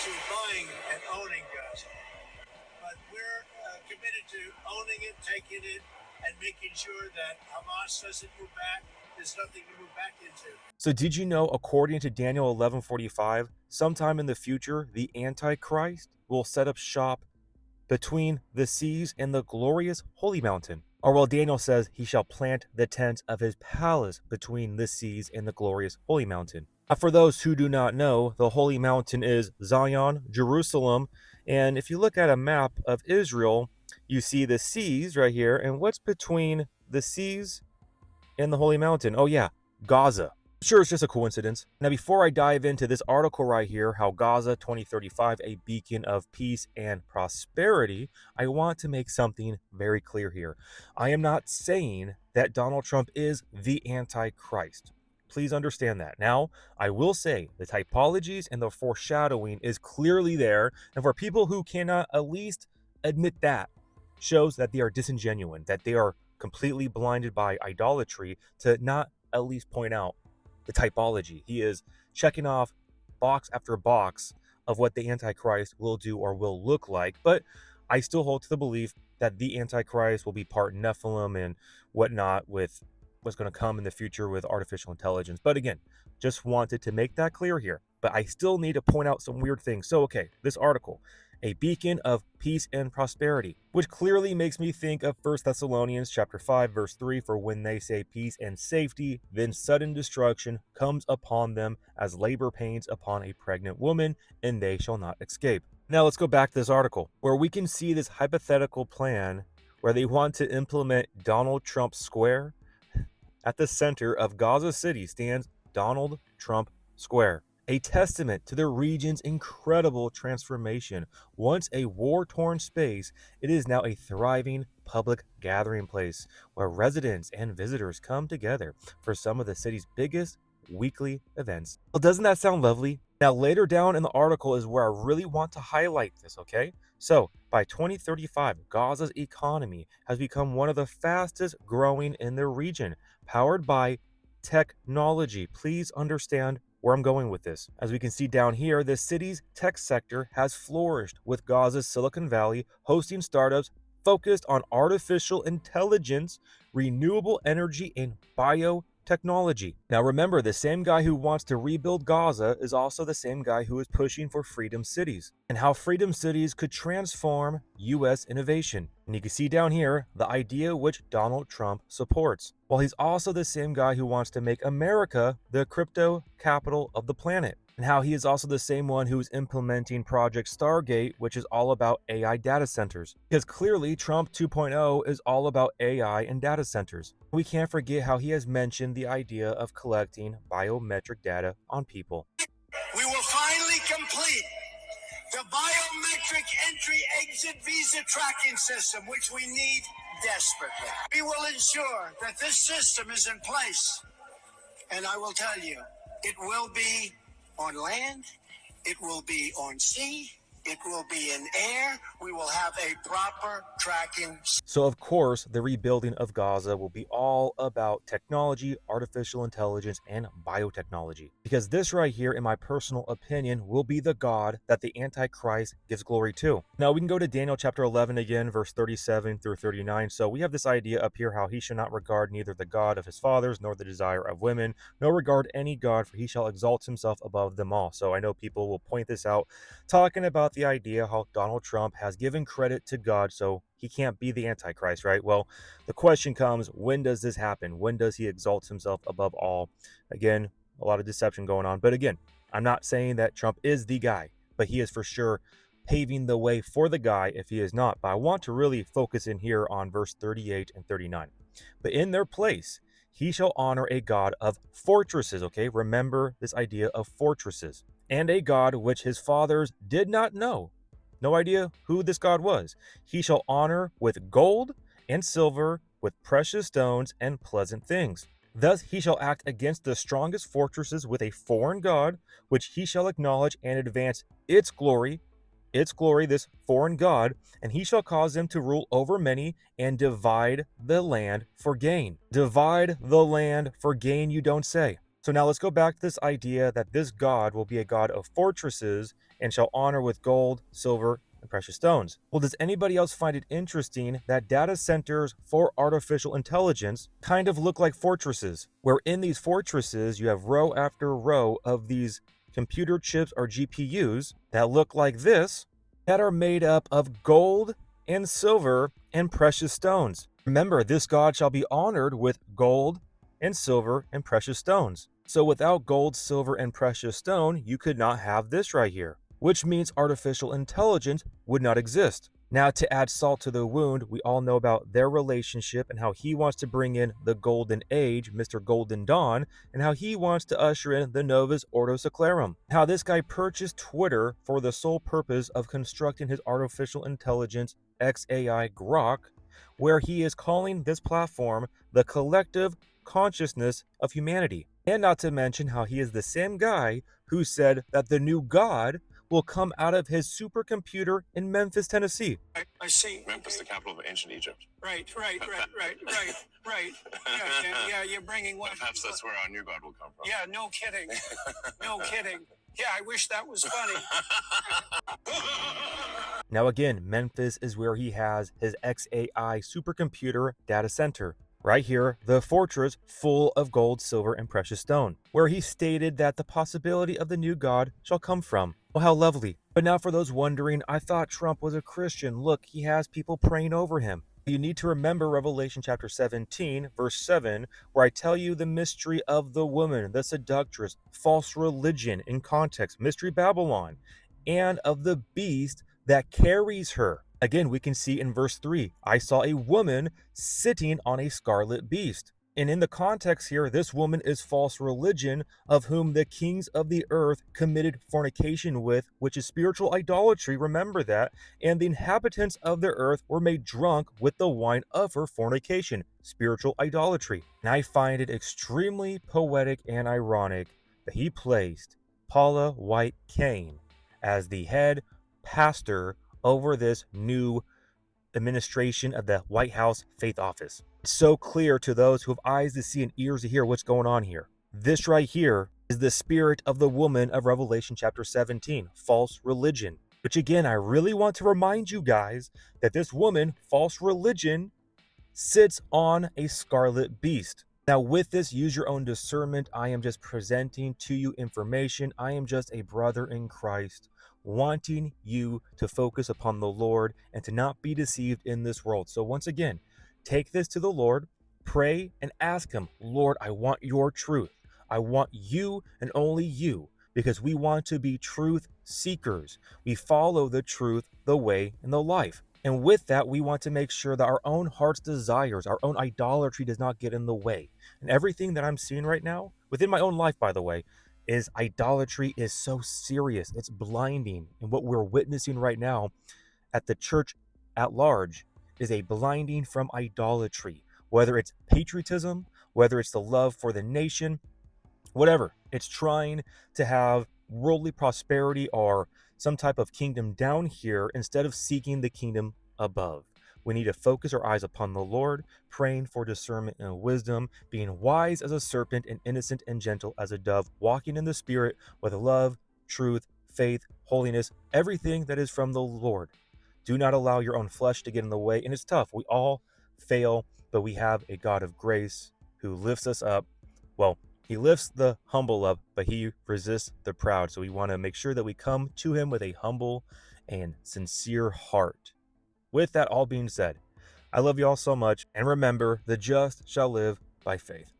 to buying and owning Gaza, but we're committed to owning it, taking it, and making sure that Hamas doesn't move back. There's nothing to move back into. So did you know, according to Daniel 11:45, sometime in the future, the Antichrist will set up shop between the seas and the glorious holy mountain? Or well, Daniel says he shall plant the tent of his palace between the seas and the glorious holy mountain. For those who do not know, the holy mountain is Zion, Jerusalem. And if you look at a map of Israel, you see the seas right here. And what's between the seas and the holy mountain? Oh yeah, Gaza. Sure, it's just a coincidence. Now, before I dive into this article right here, how Gaza 2035, a beacon of peace and prosperity, I want to make something very clear here. I am not saying that Donald Trump is the Antichrist. Please understand that. Now, I will say the typologies and the foreshadowing is clearly there. And for people who cannot at least admit that, shows that they are disingenuous, that they are completely blinded by idolatry to not at least point out the typology. He is checking off box after box of what the Antichrist will do or will look like. But I still hold to the belief that the Antichrist will be part Nephilim and whatnot with what's going to come in the future with artificial intelligence. But again, just wanted to make that clear here. But I still need to point out some weird things. So, okay, this article, a beacon of peace and prosperity, which clearly makes me think of 1 Thessalonians chapter 5, verse 3, for when they say peace and safety, then sudden destruction comes upon them as labor pains upon a pregnant woman, and they shall not escape. Now let's go back to this article, where we can see this hypothetical plan where they want to implement Donald Trump Square. At the center of Gaza City stands Donald Trump Square, a testament to the region's incredible transformation. Once a war-torn space, it is now a thriving public gathering place where residents and visitors come together for some of the city's biggest weekly events. Well, doesn't that sound lovely? Now, later down in the article is where I really want to highlight this, okay? So, by 2035, Gaza's economy has become one of the fastest growing in the region, powered by technology. Please understand where I'm going with this. As we can see down here, the city's tech sector has flourished, with Gaza's Silicon Valley hosting startups focused on artificial intelligence, renewable energy, and biotechnology. Now remember, the same guy who wants to rebuild Gaza is also the same guy who is pushing for freedom cities, and how freedom cities could transform U.S. innovation. And you can see down here the idea which Donald Trump supports. While he's also the same guy who wants to make America the crypto capital of the planet, and how he is also the same one who is implementing Project Stargate, which is all about AI data centers. Because clearly Trump 2.0 is all about AI and data centers. We can't forget how he has mentioned the idea of collecting biometric data on people. We will finally complete the biometric entry-exit visa tracking system, which we need desperately. We will ensure that this system is in place. And I will tell you, it will be on land, it will be on sea, it will be in air. We will have a proper tracking. So of course, the rebuilding of Gaza will be all about technology, artificial intelligence, and biotechnology. Because this right here, in my personal opinion, will be the God that the Antichrist gives glory to. Now we can go to Daniel chapter 11 again, verse 37 through 39. So we have this idea up here how he shall not regard neither the God of his fathers, nor the desire of women, nor regard any God, for he shall exalt himself above them all. So I know people will point this out, talking about the idea how Donald Trump has given credit to God, so he can't be the Antichrist, right? Well, the question comes, when does this happen? When does he exalt himself above all? Again, a lot of deception going on. But again, I'm not saying that Trump is the guy, but he is for sure paving the way for the guy if he is not. But I want to really focus in here on verse 38 and 39. But in their place, he shall honor a God of fortresses, okay? Remember this idea of fortresses. And a God which his fathers did not know. No idea who this God was. He shall honor with gold and silver, with precious stones and pleasant things. Thus he shall act against the strongest fortresses with a foreign God, which he shall acknowledge and advance its glory, this foreign God, and he shall cause them to rule over many and divide the land for gain. Divide the land for gain, you don't say. So now let's go back to this idea that this God will be a God of fortresses and shall honor with gold, silver, and precious stones. Well, does anybody else find it interesting that data centers for artificial intelligence kind of look like fortresses, where in these fortresses you have row after row of these computer chips or GPUs that look like this, that are made up of gold and silver and precious stones. Remember, this God shall be honored with gold and silver and precious stones. So without gold, silver, and precious stone, you could not have this right here, which means artificial intelligence would not exist. Now, to add salt to the wound, we all know about their relationship and how he wants to bring in the golden age, Mr. Golden Dawn, and how he wants to usher in the Novus Ordo Secularum. How this guy purchased Twitter for the sole purpose of constructing his artificial intelligence XAI Grok, where he is calling this platform the collective consciousness of humanity. And not to mention how he is the same guy who said that the new God will come out of his supercomputer in Memphis, Tennessee. I see. Memphis, the capital of ancient Egypt. Right. Yeah, you're bringing one. Perhaps that's where our new God will come from. Yeah, no kidding. No kidding. Yeah, I wish that was funny. Now again, Memphis is where he has his XAI supercomputer data center. Right here, the fortress full of gold, silver, and precious stone, where he stated that the possibility of the new God shall come from. Oh, how lovely. But now for those wondering, I thought Trump was a Christian. Look, he has people praying over him. You need to remember Revelation chapter 17, verse 7, where I tell you the mystery of the woman, the seductress, false religion in context, mystery Babylon, and of the beast that carries her. Again, we can see in verse 3, I saw a woman sitting on a scarlet beast. And in the context here, this woman is false religion, of whom the kings of the earth committed fornication with, which is spiritual idolatry, remember that, and the inhabitants of the earth were made drunk with the wine of her fornication, spiritual idolatry. And I find it extremely poetic and ironic that he placed Paula White Cain as the head pastor over this new administration of the White House Faith Office. It's so clear to those who have eyes to see and ears to hear what's going on here. This right here is the spirit of the woman of Revelation chapter 17, false religion. Which again, I really want to remind you guys that this woman, false religion, sits on a scarlet beast. Now with this, use your own discernment. I am just presenting to you information. I am just a brother in Christ, wanting you to focus upon the Lord and to not be deceived in this world. So once again, take this to the Lord, pray and ask him, Lord, I want your truth. I want you and only you, because we want to be truth seekers. We follow the truth, the way, and the life. And with that, we want to make sure that our own heart's desires, our own idolatry does not get in the way. And everything that I'm seeing right now, within my own life, by the way, is idolatry is so serious. It's blinding. And what we're witnessing right now at the church at large is a blinding from idolatry, whether it's patriotism, whether it's the love for the nation, whatever. It's trying to have worldly prosperity or some type of kingdom down here instead of seeking the kingdom above. We need to focus our eyes upon the Lord, praying for discernment and wisdom, being wise as a serpent and innocent and gentle as a dove, walking in the Spirit with love, truth, faith, holiness, everything that is from the Lord. Do not allow your own flesh to get in the way. And it's tough. We all fail, but we have a God of grace who lifts us up. Well, he lifts the humble up, but he resists the proud. So we want to make sure that we come to him with a humble and sincere heart. With that all being said, I love you all so much. And remember, the just shall live by faith.